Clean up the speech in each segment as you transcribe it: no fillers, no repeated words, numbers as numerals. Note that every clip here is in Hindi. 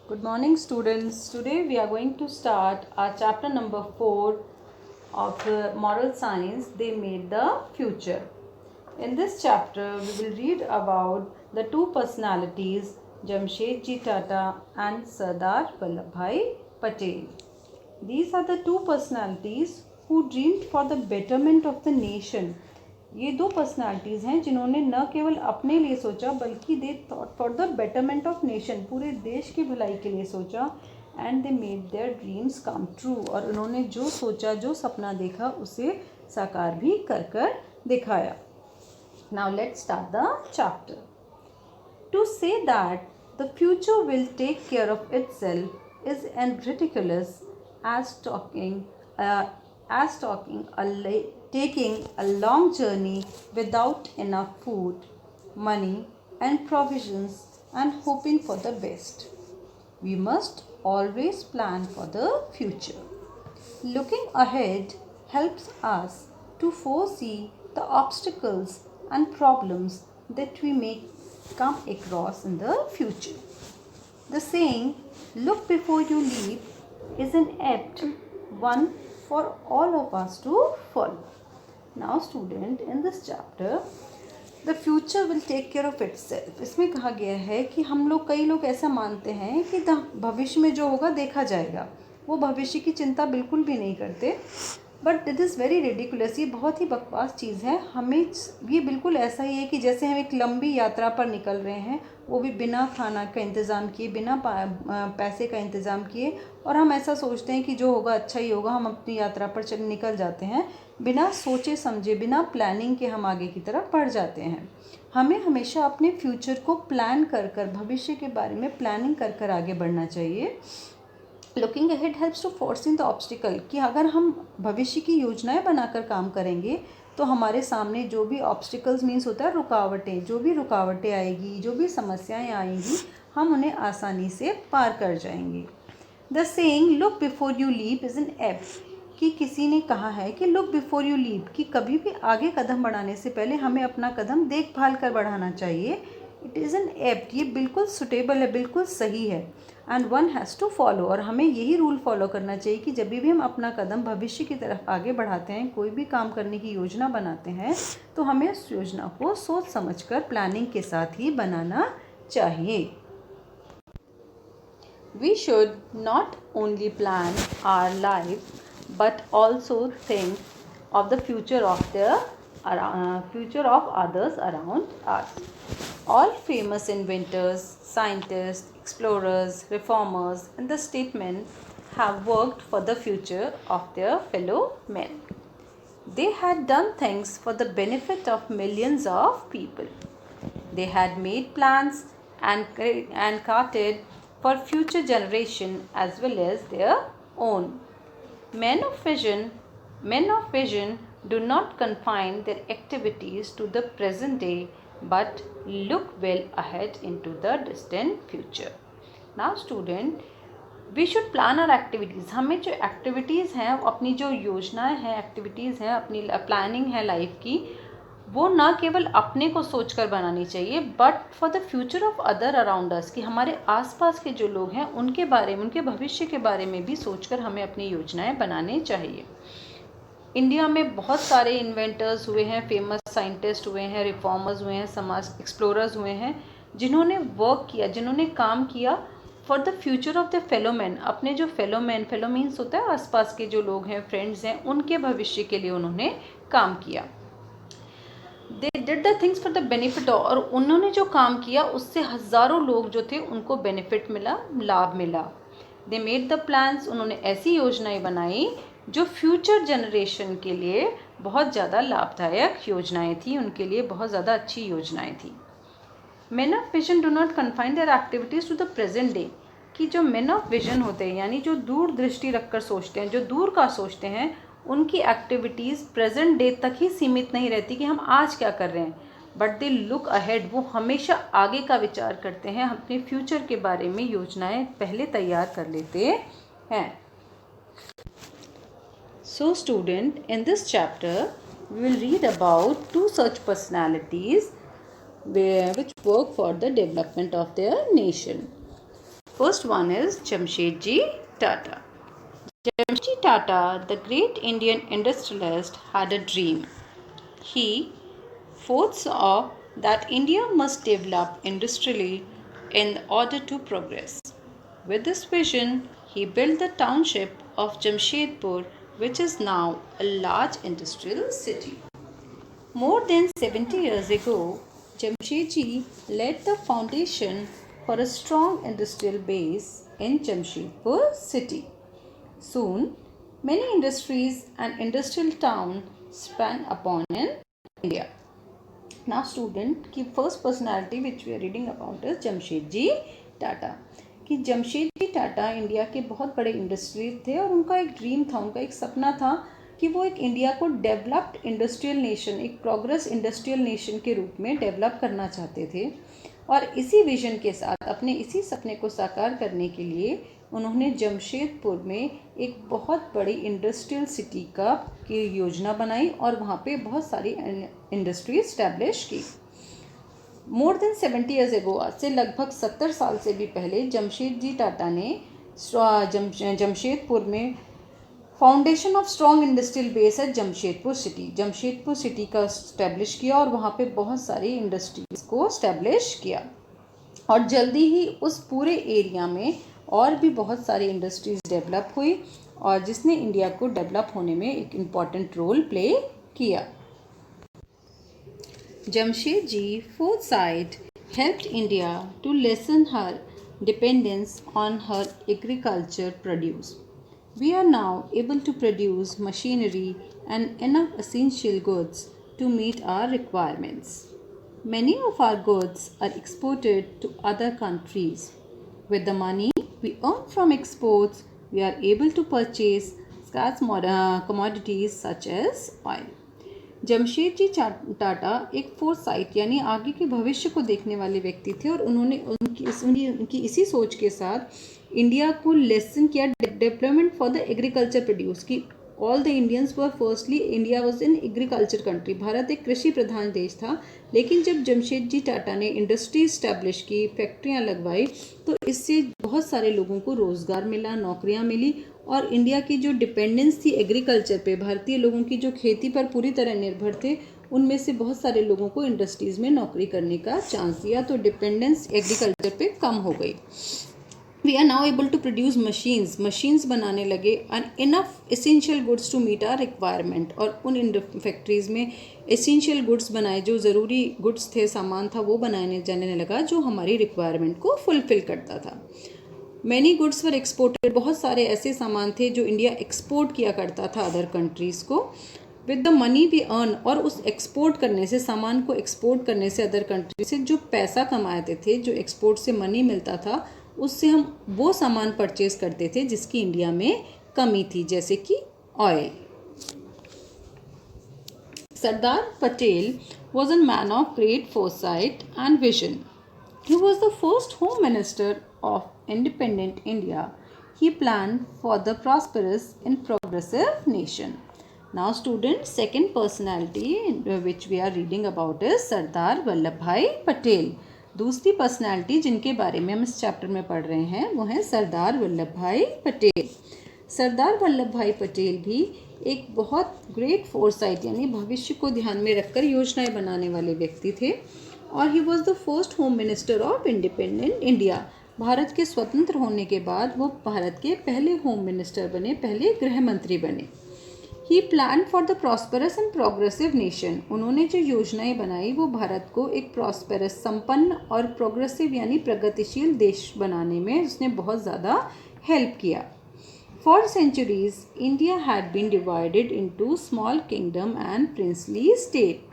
Good morning, students. Today we are going to start our chapter number 4 of moral science. They made the future. In this chapter, we will read about the two personalities, Jamshedji Tata and Sardar Vallabhbhai Patel. These are the two personalities who dreamed for the betterment of the nation. ये दो पर्सनालिटीज़ हैं जिन्होंने न केवल अपने लिए सोचा बल्कि they thought for the betterment of nation, पूरे देश की भलाई के लिए सोचा. And they made their dreams come true, और उन्होंने जो सोचा, जो सपना देखा, उसे साकार भी कर दिखाया. Now let's start the chapter. To say that the future will take care of itself is an ridiculous as taking a long journey without enough food, money, and provisions and hoping for the best. We must always plan for the future. Looking ahead helps us to foresee the obstacles and problems that we may come across in the future. The saying, "Look before you leap," is an apt one for all of us to follow. Now student, in this chapter the future will take care of itself. इसमें कहा गया है कि कई लोग ऐसा मानते हैं कि भविष्य में जो होगा देखा जाएगा. वो भविष्य की चिंता बिल्कुल भी नहीं करते. But it is very ridiculous. ये बहुत ही बकवास चीज़ है. हमें ये बिल्कुल ऐसा ही है कि जैसे हम एक लंबी यात्रा पर निकल रहे हैं, वो भी बिना खाना का इंतज़ाम किए, बिना पैसे का इंतज़ाम किए, और हम ऐसा सोचते हैं कि जो होगा अच्छा ही होगा. हम अपनी यात्रा पर निकल जाते हैं बिना सोचे समझे, बिना प्लानिंग के हम आगे की तरफ बढ़ जाते हैं. हमें हमेशा अपने फ्यूचर को प्लान कर भविष्य के बारे में प्लानिंग कर आगे बढ़ना चाहिए. Looking ahead helps to forcing the obstacle, कि अगर हम भविष्य की योजनाएं बनाकर काम करेंगे तो हमारे सामने जो भी ऑब्स्टिकल्स मीन्स होता है रुकावटें, जो भी रुकावटें आएगी, जो भी समस्याएं आएंगी, हम उन्हें आसानी से पार कर जाएंगे. The saying look before you leap is an apt, कि किसी ने कहा है कि लुक बिफोर यू लीप, कि कभी भी आगे कदम बढ़ाने से पहले हमें अपना कदम देखभाल कर बढ़ाना चाहिए. इट इज़ एन एप्ट, ये बिल्कुल सुटेबल है, बिल्कुल सही है. And one has to follow, और हमें यही रूल फॉलो करना चाहिए कि जब भी हम अपना कदम भविष्य की तरफ आगे बढ़ाते हैं, कोई भी काम करने की योजना बनाते हैं, तो हमें उस योजना को सोच समझकर प्लानिंग के साथ ही बनाना चाहिए. We should not only plan our life but also think of the future of others around us. All famous inventors, scientists, explorers, reformers, and the statesmen have worked for the future of their fellow men. They had done things for the benefit of millions of people. They had made plans and carted for future generation as well as their own. Men of vision do not confine their activities to the present day but look well ahead into the distant future. Now student, we should plan our activities. हमें जो एक्टिविटीज़ हैं, अपनी जो योजनाएं हैं, एक्टिविटीज़ हैं, अपनी प्लानिंग है लाइफ की, वो ना केवल अपने को सोचकर बनानी चाहिए but for the future of other around us, कि हमारे आसपास के जो लोग हैं उनके बारे में, उनके भविष्य के बारे में भी सोचकर हमें अपनी योजनाएं बनानी चाहिए. इंडिया में बहुत सारे इन्वेंटर्स हुए हैं, फेमस साइंटिस्ट हुए हैं, रिफॉर्मर्स हुए हैं, समाज एक्सप्लोरर्स हुए हैं, जिन्होंने वर्क किया, जिन्होंने काम किया for the future of the fellow man. अपने जो फेलो मीन्स होता है आसपास के जो लोग हैं, फ्रेंड्स हैं, उनके भविष्य के लिए उन्होंने काम किया. They did the things for the benefit, और उन्होंने जो काम किया उससे हज़ारों लोग जो थे उनको बेनिफिट मिला, लाभ मिला. दे मेड द प्लान्स, उन्होंने ऐसी योजनाएं बनाई जो फ्यूचर जनरेशन के लिए बहुत ज़्यादा लाभदायक योजनाएं थी, उनके लिए बहुत ज़्यादा अच्छी योजनाएं थी. Men of vision do not confine their activities to the present day, कि जो मेन ऑफ विजन होते हैं, यानी जो दूर दृष्टि रखकर सोचते हैं, जो दूर का सोचते हैं, उनकी एक्टिविटीज़ प्रेजेंट डे तक ही सीमित नहीं रहती कि हम आज क्या कर रहे हैं, बट दे लुक अहेड, वो हमेशा आगे का विचार करते हैं, अपने फ्यूचर के बारे में योजनाएं पहले तैयार कर लेते हैं. So student, in this chapter we will read about two such personalities which work for the development of their nation. First one is Jamshedji Tata. Jamshedji Tata, the great Indian industrialist, had a dream. He foresaw that India must develop industrially in order to progress. With this vision, he built the township of Jamshedpur, which is now a large industrial city. More than 70 years ago, Jamshedji laid the foundation for a strong industrial base in Jamshedpur city. Soon, many industries and industrial towns sprang upon in India. Now student की first personality which we are reading about is Jamshedji Tata. कि जमशेदजी टाटा इंडिया के बहुत बड़े इंडस्ट्री थे और उनका एक ड्रीम था, उनका एक सपना था कि वो एक इंडिया को डेवलप्ड इंडस्ट्रियल नेशन, एक प्रोग्रेस इंडस्ट्रियल नेशन के रूप में डेवलप करना चाहते थे. और इसी विजन के साथ अपने इसी सपने को साकार करने के लिए उन्होंने जमशेदपुर में एक बहुत बड़ी इंडस्ट्रियल सिटी की योजना बनाई और वहाँ पे बहुत सारी इंडस्ट्री इस्टेब्लिश की. मोर देन 70 ईयर्स एगो, आज से लगभग 70 साल से भी पहले जमशेदजी टाटा ने जमशेदपुर में foundation of strong industrial base है जमशेदपुर सिटी का इस्टेब्लिश किया और वहाँ पे बहुत सारी इंडस्ट्रीज़ को इस्टेब्लिश किया. और जल्दी ही उस पूरे एरिया में और भी बहुत सारी इंडस्ट्रीज़ डेवलप हुई और जिसने इंडिया को डेवलप होने में एक इम्पॉर्टेंट रोल प्ले किया. Jamshedji foresight helped India to lessen her dependence on her agriculture produce. We are now able to produce machinery and enough essential goods to meet our requirements. Many of our goods are exported to other countries. With the money we earn from exports, we are able to purchase scarce commodities such as oil. Jamshedji Tata एक फोरसाइट यानी आगे के भविष्य को देखने वाले व्यक्ति थे और उन्होंने उनकी इसी सोच के साथ इंडिया को लेसन किया development for the agriculture produce की all the Indians were firstly India was in agriculture country. Bharat एक कृषि प्रधान देश था, लेकिन जब जमशेदजी टाटा ने इंडस्ट्री इस्टेब्लिश की, फैक्ट्रियां लगवाई, तो इससे बहुत सारे लोगों को रोज़गार मिला, नौकरियां मिली और इंडिया की जो डिपेंडेंस थी एग्रीकल्चर पे, भारतीय लोगों की जो खेती पर पूरी तरह निर्भर थे, उनमें से बहुत सारे लोगों को इंडस्ट्रीज़ में नौकरी करने का चांस दिया, तो डिपेंडेंस एग्रीकल्चर पे कम हो गई. We are now able to produce machines बनाने लगे and enough essential goods to meet our requirement. और उन फैक्ट्रीज़ में एसेंशियल गुड्स बनाए, जो ज़रूरी गुड्स थे, सामान था, वो बनाने जाने लगा जो हमारी रिक्वायरमेंट को फुलफ़िल करता था. मैनी गुड्स वर एक्सपोर्टेड, बहुत सारे ऐसे सामान थे जो इंडिया एक्सपोर्ट किया करता था अदर कंट्रीज़ को. With the money we earn, और उस एक्सपोर्ट करने से, सामान को एक्सपोर्ट करने से अदर कंट्री से जो पैसा कमाते थे, जो एक्सपोर्ट से मनी मिलता था, उससे हम वो सामान परचेज करते थे जिसकी इंडिया में कमी थी, जैसे कि oil. Sardar Patel was a man of great foresight and vision. He was the first Home Minister of independent India. He planned for the prosperous and progressive nation. Now students, second personality which we are reading about is Sardar Vallabhbhai Patel. दूसरी पर्सनालिटी जिनके बारे में हम इस चैप्टर में पढ़ रहे हैं वो है सरदार वल्लभ भाई पटेल. सरदार वल्लभ भाई पटेल भी एक बहुत ग्रेट फोरसाइट यानी भविष्य को ध्यान में रखकर योजनाएं बनाने वाले व्यक्ति थे और he was the first home minister of independent India. Bharat के स्वतंत्र होने के बाद वो भारत के पहले होम मिनिस्टर बने, पहले गृह मंत्री बने. He plan for the prosperous and progressive nation. उन्होंने जो योजनाएं बनाई वो भारत को एक प्रॉस्परस, संपन्न और प्रोग्रेसिव यानी प्रगतिशील देश बनाने में उसने बहुत ज़्यादा हेल्प किया. For centuries India had been divided into small kingdom and princely state.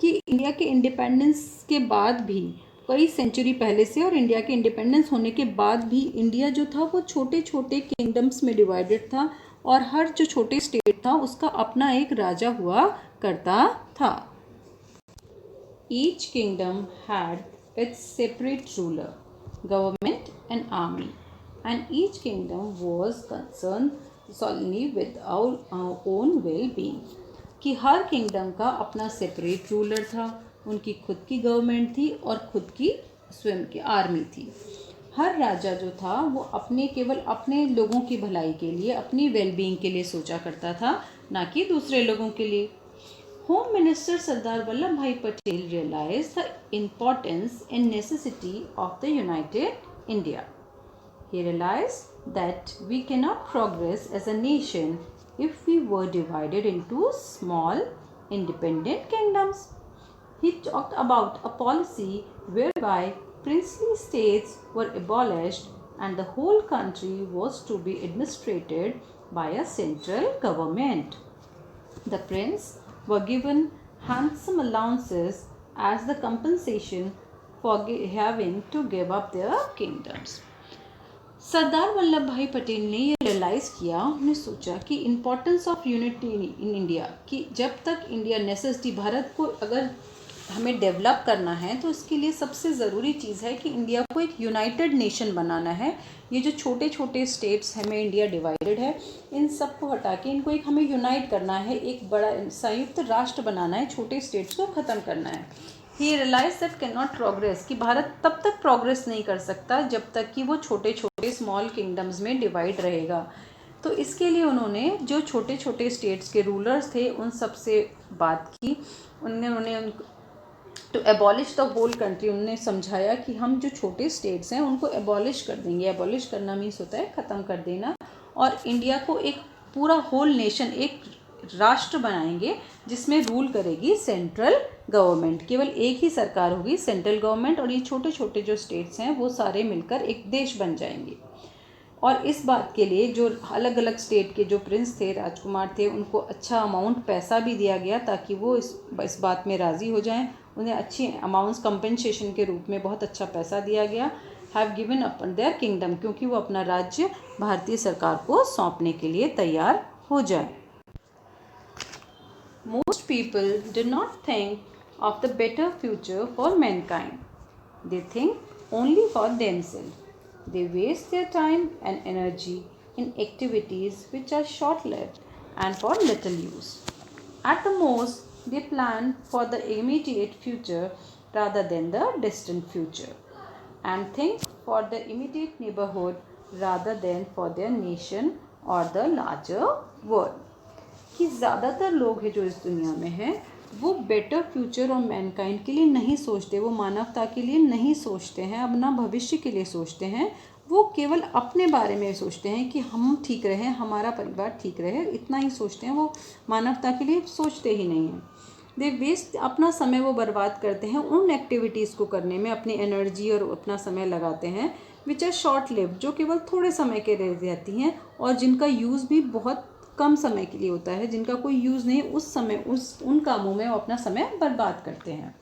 कि इंडिया के इंडिपेंडेंस के बाद भी, कई सेंचुरी पहले से और इंडिया के इंडिपेंडेंस होने के बाद भी, इंडिया जो था वो छोटे छोटे किंगडम्स में डिवाइडेड था और हर जो छोटे स्टेट था उसका अपना एक राजा हुआ करता था. Each kingdom had it's separate ruler, government and army and each kingdom was concern solely with our own well-being. कि हर किंगडम का अपना सेपरेट रूलर था, उनकी खुद की गवर्नमेंट थी और खुद की स्वयं की आर्मी थी. हर राजा जो था वो केवल अपने लोगों की भलाई के लिए, अपनी वेलबींग के लिए सोचा करता था, ना कि दूसरे लोगों के लिए। Home Minister Sardar Vallabhbhai Patel realized the importance and necessity of the united India. He realized that we cannot progress as a nation if we were divided into small independent kingdoms. He talked about a policy whereby princely states were abolished and the whole country was to be administered by a central government. The prince were given handsome allowances as the compensation for having to give up their kingdoms. Sardar Vallabh भाई पटेल ने ये रियलाइज़ किया, उन्होंने सोचा कि importance of unity in India, कि जब तक इंडिया नेसेसिटी, भारत को अगर हमें डेवलप करना है तो इसके लिए सबसे ज़रूरी चीज़ है कि इंडिया को एक यूनाइटेड नेशन बनाना है। ये जो छोटे छोटे स्टेट्स हैं, में इंडिया डिवाइडेड है, इन सब को हटा के इनको एक हमें यूनाइट करना है, एक बड़ा संयुक्त राष्ट्र बनाना है, छोटे स्टेट्स को ख़त्म करना है। He realise that can not progress, कि भारत तब तक प्रोग्रेस नहीं कर सकता जब तक कि वो छोटे छोटे स्मॉल किंगडम्स में डिवाइड रहेगा। तो इसके लिए उन्होंने जो छोटे छोटे स्टेट्स के रूलर्स थे उन सब से बात की, उन्होंने to abolish the whole country, उन्होंने समझाया कि हम जो छोटे स्टेट्स हैं उनको एबॉलिश कर देंगे। एबॉलिश करना मीन्स होता है ख़त्म कर देना, और इंडिया को एक पूरा होल नेशन, एक राष्ट्र बनाएंगे जिसमें रूल करेगी सेंट्रल गवर्नमेंट। केवल एक ही सरकार होगी, सेंट्रल गवर्नमेंट, और ये छोटे छोटे जो स्टेट्स हैं वो सारे मिलकर एक देश बन जाएंगे। और इस बात के लिए जो अलग अलग स्टेट के जो प्रिंस थे, राजकुमार थे, उनको अच्छा अमाउंट पैसा भी दिया गया ताकि वो इस बात में राज़ी हो जाएं। उन्हें अच्छी अमाउंट्स कंपनसेशन के रूप में बहुत अच्छा पैसा दिया गया। Have given up there kingdom, क्योंकि वो अपना राज्य भारतीय सरकार को सौंपने के लिए तैयार हो जाए। Most people do not think of the better future for mankind. They think only for themselves. They waste their time and energy in activities which are short-lived and for little use. At the most, they plan for the immediate future rather than the distant future, and think for the immediate neighborhood rather than for their nation or the larger world. कि ज़्यादातर लोग हैं जो इस दुनिया में हैं वो बेटर फ्यूचर और मैनकाइंड के लिए नहीं सोचते, वो मानवता के लिए नहीं सोचते हैं, अपना भविष्य के लिए सोचते हैं। वो केवल अपने बारे में सोचते हैं कि हम ठीक रहें, हमारा परिवार ठीक रहे, इतना ही सोचते हैं। वो मानवता के लिए सोचते ही नहीं हैं। दे वेस्ट, अपना समय वो बर्बाद करते हैं उन एक्टिविटीज़ को करने में, अपनी एनर्जी और अपना समय लगाते हैं विच आर शॉर्ट लिव, जो केवल थोड़े समय के रह जाती हैं और जिनका यूज़ भी बहुत कम समय के लिए होता है, जिनका कोई यूज़ नहीं, उस समय उन कामों में वो अपना समय बर्बाद करते हैं।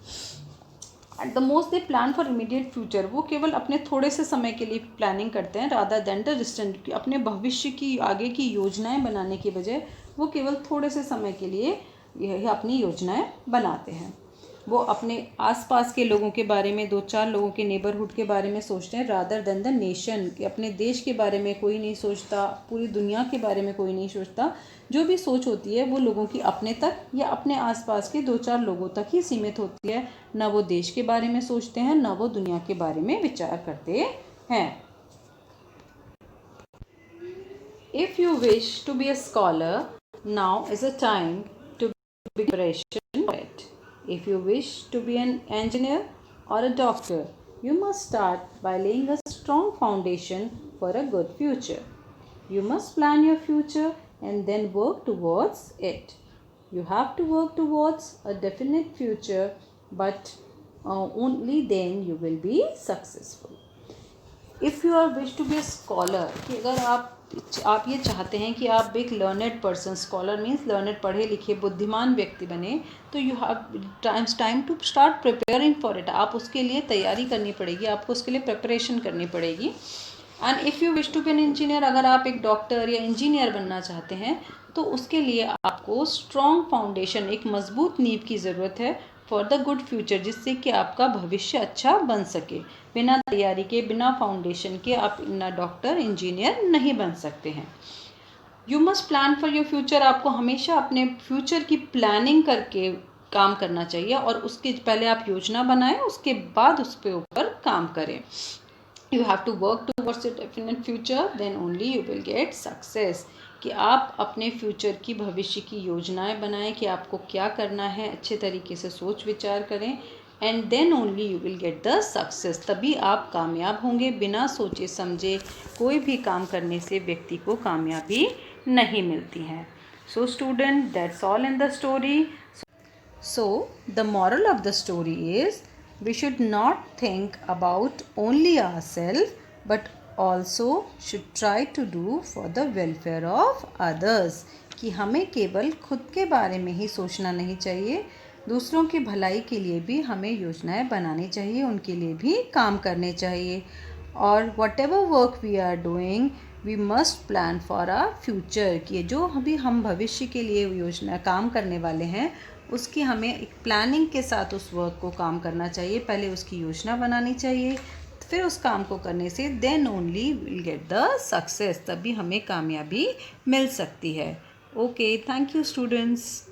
At the most they plan for immediate future, वो केवल अपने थोड़े से समय के लिए प्लानिंग करते हैं, रादर देन द डिस्टेंट, अपने भविष्य की आगे की योजनाएं बनाने की बजाय वो केवल थोड़े से समय के लिए यह अपनी योजनाएं बनाते हैं। वो अपने आसपास के लोगों के बारे में, दो चार लोगों के नेबरहुड के बारे में सोचते हैं, रादर देन द नेशन, कि अपने देश के बारे में कोई नहीं सोचता, पूरी दुनिया के बारे में कोई नहीं सोचता। जो भी सोच होती है वो लोगों की अपने तक या अपने आसपास के दो चार लोगों तक ही सीमित होती है। ना वो देश के बारे में सोचते हैं, ना वो दुनिया के बारे में विचार करते हैं। If you wish to be a scholar, now is a time to be preparation for it. If you wish to be an engineer or a doctor, you must start by laying a strong foundation for a good future. You must plan your future and then work towards it. You have to work towards a definite future, but only then you will be successful. If you are wish to be a scholar, कि अगर आप ये चाहते हैं कि आप एक learned person, scholar means learned, पढ़े लिखे बुद्धिमान व्यक्ति बने, तो you have time to start preparing for it. आप उसके लिए तैयारी करनी पड़ेगी, आपको उसके लिए प्रिपरेशन करनी पड़ेगी। And if you wish to be an engineer, अगर आप एक डॉक्टर या इंजीनियर बनना चाहते हैं तो उसके लिए आपको स्ट्रॉन्ग फाउंडेशन, एक मजबूत नींव की ज़रूरत है फॉर द गुड फ्यूचर, जिससे कि आपका भविष्य अच्छा बन सके। बिना तैयारी के, बिना फाउंडेशन के आप ना डॉक्टर, इंजीनियर नहीं बन सकते हैं। You must plan for your future, आपको हमेशा अपने फ्यूचर की प्लानिंग करके काम करना चाहिए और उसके पहले आप योजना बनाएं, उसके बाद उस पे ऊपर काम करें। you have to work towards your definite future, then only you will get success. कि आप अपने फ्यूचर की, भविष्य की योजनाएं बनाएं कि आपको क्या करना है, अच्छे तरीके से सोच विचार करें, and then only you will get the success. तभी आप कामयाब होंगे. बिना सोचे समझे कोई भी काम करने से व्यक्ति को कामयाबी नहीं मिलती है. So student, that's all in the story. So, the moral of the story is we should not think about only ourselves but also should try to do for the welfare of others. कि हमें केवल खुद के बारे में ही सोचना नहीं चाहिए, दूसरों की भलाई के लिए भी हमें योजनाएं बनानी चाहिए, उनके लिए भी काम करने चाहिए. और whatever work we are doing we must plan for our future. कि जो अभी हम भविष्य के लिए योजना काम करने वाले हैं उसकी हमें एक प्लानिंग के साथ उस वर्क को काम करना चाहिए. पहले उसकी योजना बनानी चाहिए, फिर उस काम को करने से then only will get the success. तभी हमें कामयाबी मिल सकती है. Okay, thank you students.